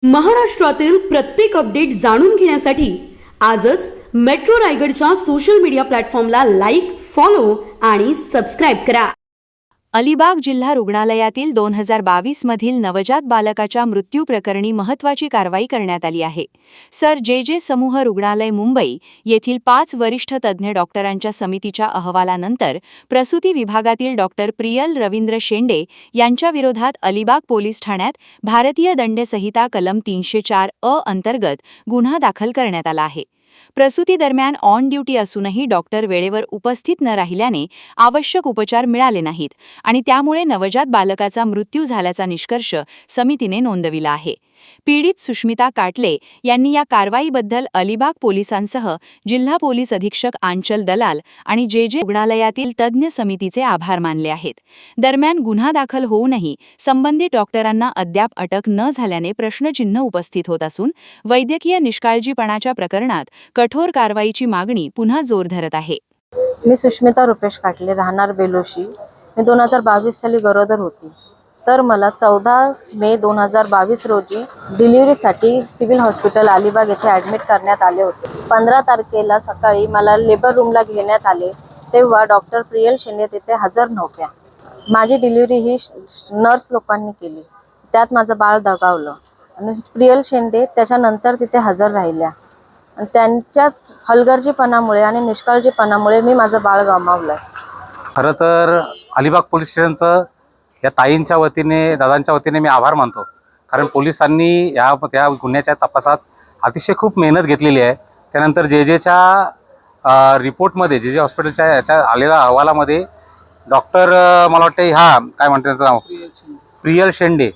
महाराष्ट्रातील प्रत्येक अपडेट जाणून घेण्यासाठी आजच मेट्रो रायगडच्या सोशल मीडिया प्लॅटफॉर्मला लाईक, फॉलो आणि सबस्क्राईब करा. अलिबाग जिल्हा रुग्णालयातील 2022 मधील नवजात बालकाच्या मृत्यू प्रकरणी महत्त्वाची कारवाई करण्यात आली आहे. सर जे समूह रुग्णालय मुंबई येथील 5 वरिष्ठ तज्ज्ञ डॉक्टरांच्या समितीच्या अहवालानंतर प्रसूती विभागातील डॉक्टर प्रियल रवींद्र शेंडे यांच्या विरोधात अलिबाग पोलीस ठाण्यात भारतीय दंडसंहिता कलम 304 अ अंतर्गत गुन्हा दाखल करण्यात आला आहे. प्रसूती दरम्यान ऑन ड्युटी असूनही डॉक्टर वेळेवर उपस्थित न राहिल्याने आवश्यक उपचार मिळाले नाहीत आणि त्यामुळे नवजात बालकाचा मृत्यू झाल्याचा निष्कर्ष समितीने नोंदविला आहे. पीडित सुष्मिता काटले यांनी या कारवाईबद्दल अलिबाग पोलिसांसह जिल्हा पोलीस अधीक्षक आंचल दलाल आणि जे रुग्णालयातील तज्ज्ञ समितीचे आभार मानले आहेत. दरम्यान गुन्हा दाखल होऊनही संबंधित डॉक्टरांना अद्याप अटक न झाल्याने प्रश्नचिन्ह उपस्थित होत असून वैद्यकीय निष्काळजीपणाच्या प्रकरणात कठोर कारवाईची मागणी पुन्हा जोर धरत आहे. मी सुष्मिता रुपेश काटले, राहणार बेलोशी. मी 2022 साली गरोदर होती. तर मला 14 मे 2022 रोजी डिलिव्हरीसाठी सिव्हिल हॉस्पिटल अलिबाग येथे ॲडमिट करण्यात आले होते. 15 तारखेला सकाळी मला लेबर रूमला घेण्यात आले तेव्हा डॉक्टर प्रियल शेंडे तिथे हजर नव्हत्या. माझी डिलिव्हरी ही नर्स लोकांनी केली. त्यात माझं बाळ दगावलं आणि प्रियल शेंडे त्याच्यानंतर तिथे हजर राहिल्या. त्यांच्याच हलगर्जीपणामुळे आणि निष्काळजीपणामुळे मी माझं बाळ गमावलं. खरं तर अलिबाग पोलीस स्टेशनचं या ताईंच्या वतीने, दादांच्या वतीने मी आभार मानतो. कारण पोलिसांनी त्या गुन्ह्याच्या तपासात अतिशय खूप मेहनत घेतलेली आहे. त्यानंतर जेच्या रिपोर्टमध्ये, जे हॉस्पिटलच्या याच्या आलेल्या अहवालामध्ये डॉक्टर, मला वाटतं काय म्हणते त्याचं नाव, प्रियल शेंडे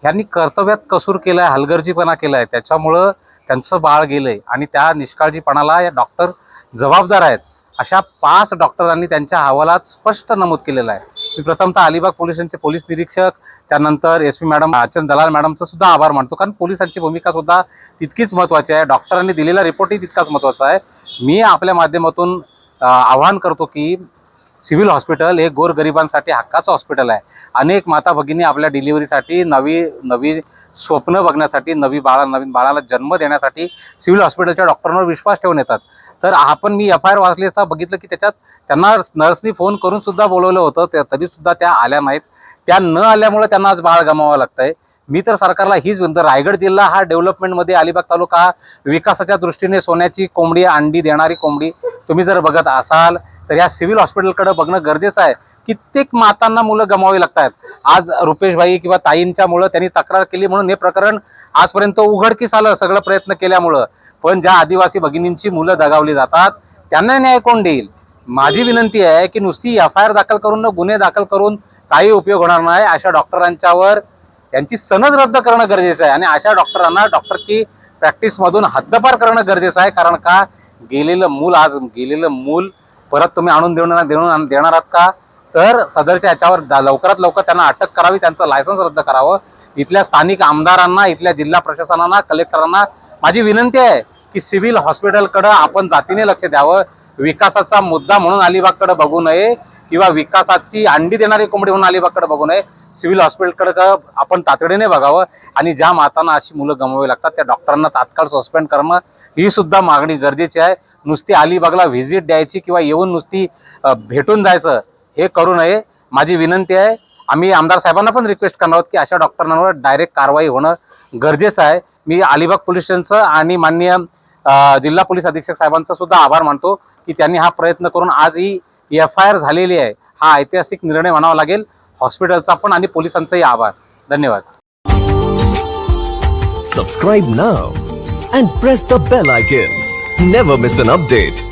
यांनी कर्तव्यात कसूर केला आहे, हलगर्जीपणा केला आहे. त्याच्यामुळं त्यांचं बाळ गेलं आहे आणि त्या निष्काळजीपणाला या डॉक्टर जबाबदार आहेत अशा 5 डॉक्टरांनी त्यांच्या अहवालात स्पष्ट नमूद केलेलं आहे. मी प्रथमतः अलिबाग पोलीस स्टेशनचे पोलीस निरीक्षक, त्यानंतर SP मॅडम, आचल दलाल मॅडमचं सुद्धा आभार मानतो. कारण पोलिसांची भूमिका सुद्धा तितकीच महत्त्वाची आहे. डॉक्टरांनी दिलेला रिपोर्टही तितकाच महत्त्वाचा आहे. मी आपल्या माध्यमातून आवाहन करतो की सिव्हिल हॉस्पिटल हे गोरगरिबांसाठी हक्काचं हॉस्पिटल आहे. अनेक माता भगिनी आपल्या डिलिव्हरीसाठी नवी स्वप्न बघण्यासाठी, नवीन बाळाला जन्म देण्यासाठी सिव्हिल हॉस्पिटलच्या डॉक्टरांवर विश्वास ठेवून येतात. तर मी FIR वाचली असता बघितलं की त्याच्यात त्यांना नर्सनी फोन करून सुद्धा बोलवलं होतं, तरीसुद्धा त्या आल्या नाहीत. त्या न आल्यामुळे त्यांना आज बाळ गमावं लागतंय. मी तर सरकारला हीच विनंती, रायगड जिल्हा हा डेव्हलपमेंटमध्ये, अलिबाग तालुका विकासाच्या दृष्टीने सोन्याची कोंबडी, अंडी देणारी कोंबडी तुम्ही जर बघत असाल तर या सिव्हिल हॉस्पिटलकडे बघणं गरजेचं आहे. कित्येक मातांना मुलं गमावी लागतात. आज रुपेशभाई किंवा ताईंच्यामुळं त्यांनी तक्रार केली म्हणून हे प्रकरण आजपर्यंत उघडकीस आलं, सगळं प्रयत्न केल्यामुळं. पण ज्या आदिवासी भगिनींची मुलं दगावली जातात त्यांना न्याय कोण देईल? माझी विनंती आहे की नुसती FIR दाखल करून, गुन्हे दाखल करून काही उपयोग होणार नाही. अशा डॉक्टरांच्यावर त्यांची सनद रद्द करणं गरजेचं आहे आणि अशा डॉक्टरांना डॉक्टरकी प्रॅक्टिसमधून हद्दपार करणं गरजेचं आहे. कारण का गेलेलं मूल परत तुम्ही आणून देणार आहात का? तर सदरच्या याच्यावर लवकरात लवकर त्यांना अटक करावी, त्यांचं लायसन्स रद्द करावं. इथल्या स्थानिक आमदारांना, इथल्या जिल्हा प्रशासनांना, कलेक्टरांना माझी विनंती आहे की सिव्हिल हॉस्पिटलकडं आपण जातीने लक्ष द्यावं. विकासाचा मुद्दा म्हणून अलिबागकडे बघू नये किंवा विकासाची अंडी देणारी कोंबडी म्हणून अलिबागकडे बघू नये. सिव्हिल हॉस्पिटलकडे आपण तातडीने बघावं आणि ज्या मातांना अशी मुलं गमवावी लागतात त्या डॉक्टरांना तात्काळ सस्पेंड करणं ही सुद्धा मागणी गरजेची आहे. नुसती अलिबागला व्हिजिट द्यायची किंवा येऊन नुसती भेटून जायचं हे करू नये. माझी विनंती आहे. आम्ही आमदार साहेबांना पण रिक्वेस्ट करणार आहोत की अशा डॉक्टरांवर डायरेक्ट कारवाई होणं गरजेचं आहे. मी अलिबाग पोलीस स्टेशनचं आणि माननीय जिल्हा पोलीस अधीक्षक साहेबांचा सुद्धा आभार मानतो की त्यांनी हा प्रयत्न करून आज ही FIR झालेली आहे. हा ऐतिहासिक निर्णय म्हणावा लागेल. हॉस्पिटलचा पण आणि पोलिसांचाही आभार. धन्यवाद. Subscribe now and press the bell icon. Never miss an update.